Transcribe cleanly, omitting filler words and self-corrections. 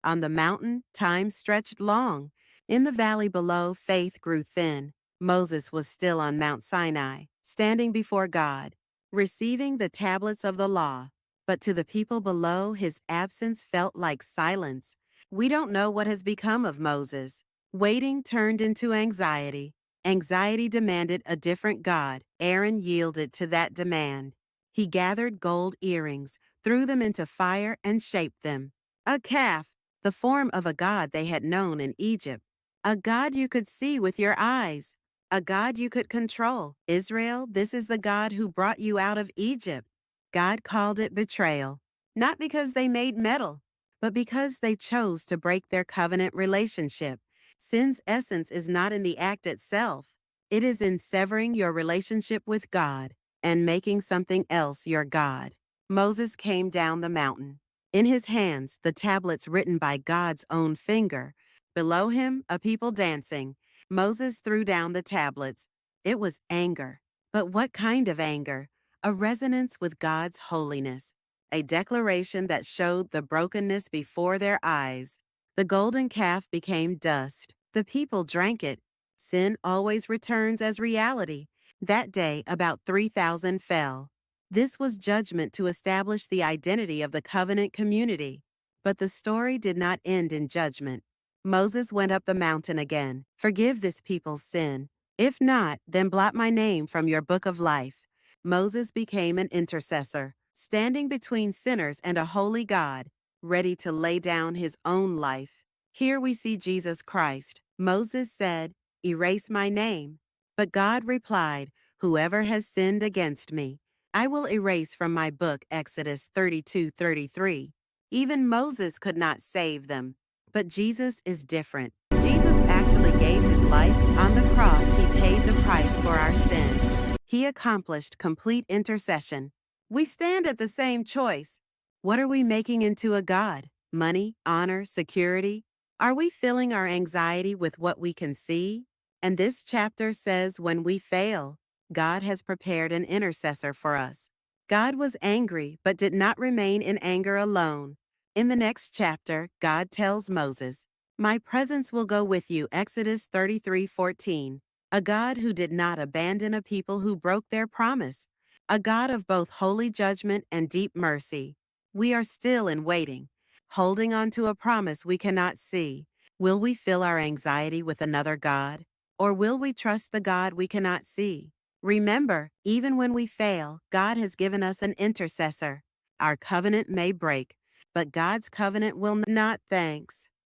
On the mountain, time stretched long. In the valley below, faith grew thin. Moses was still on Mount Sinai, standing before God, receiving the tablets of the law. But to the people below, his absence felt like silence. We don't know what has become of Moses. Waiting turned into anxiety. Anxiety demanded a different God. Aaron yielded to that demand. He gathered gold earrings, threw them into fire, and shaped them. A calf, the form of a god they had known in Egypt. A God you could see with your eyes. A God you could control. Israel, this is the God who brought you out of Egypt. God called it betrayal, not because they made metal, but because they chose to break their covenant relationship. Sin's essence is not in the act itself. It is in severing your relationship with God and making something else your God. Moses came down the mountain. In his hands, the tablets written by God's own finger. Below him, a people dancing. Moses threw down the tablets. It was anger. But what kind of anger? A resonance with God's holiness. A declaration that showed the brokenness before their eyes. The golden calf became dust. The people drank it. Sin always returns as reality. That day, about 3,000 fell. This was judgment to establish the identity of the covenant community. But the story did not end in judgment. Moses went up the mountain again. Forgive this people's sin. If not, then blot my name from your book of life. Moses became an intercessor, standing between sinners and a holy God, ready to lay down his own life. Here we see Jesus Christ. Moses said, "Erase my name." But God replied, "Whoever has sinned against me, I will erase from my book." Exodus 32:33. Even Moses could not save them. But Jesus is different. Jesus actually gave his life. On the cross, he paid the price for our sin. He accomplished complete intercession. We stand at the same choice. What are we making into a God? Money, honor, security? Are we filling our anxiety with what we can see? And this chapter says when we fail, God has prepared an intercessor for us. God was angry, but did not remain in anger alone. In the next chapter, God tells Moses, "My presence will go with you." Exodus 33:14. A God who did not abandon a people who broke their promise. A God of both holy judgment and deep mercy. We are still in waiting, holding on to a promise we cannot see. Will we fill our anxiety with another God? Or will we trust the God we cannot see? Remember, even when we fail, God has given us an intercessor. Our covenant may break, but God's covenant will not. Thanks.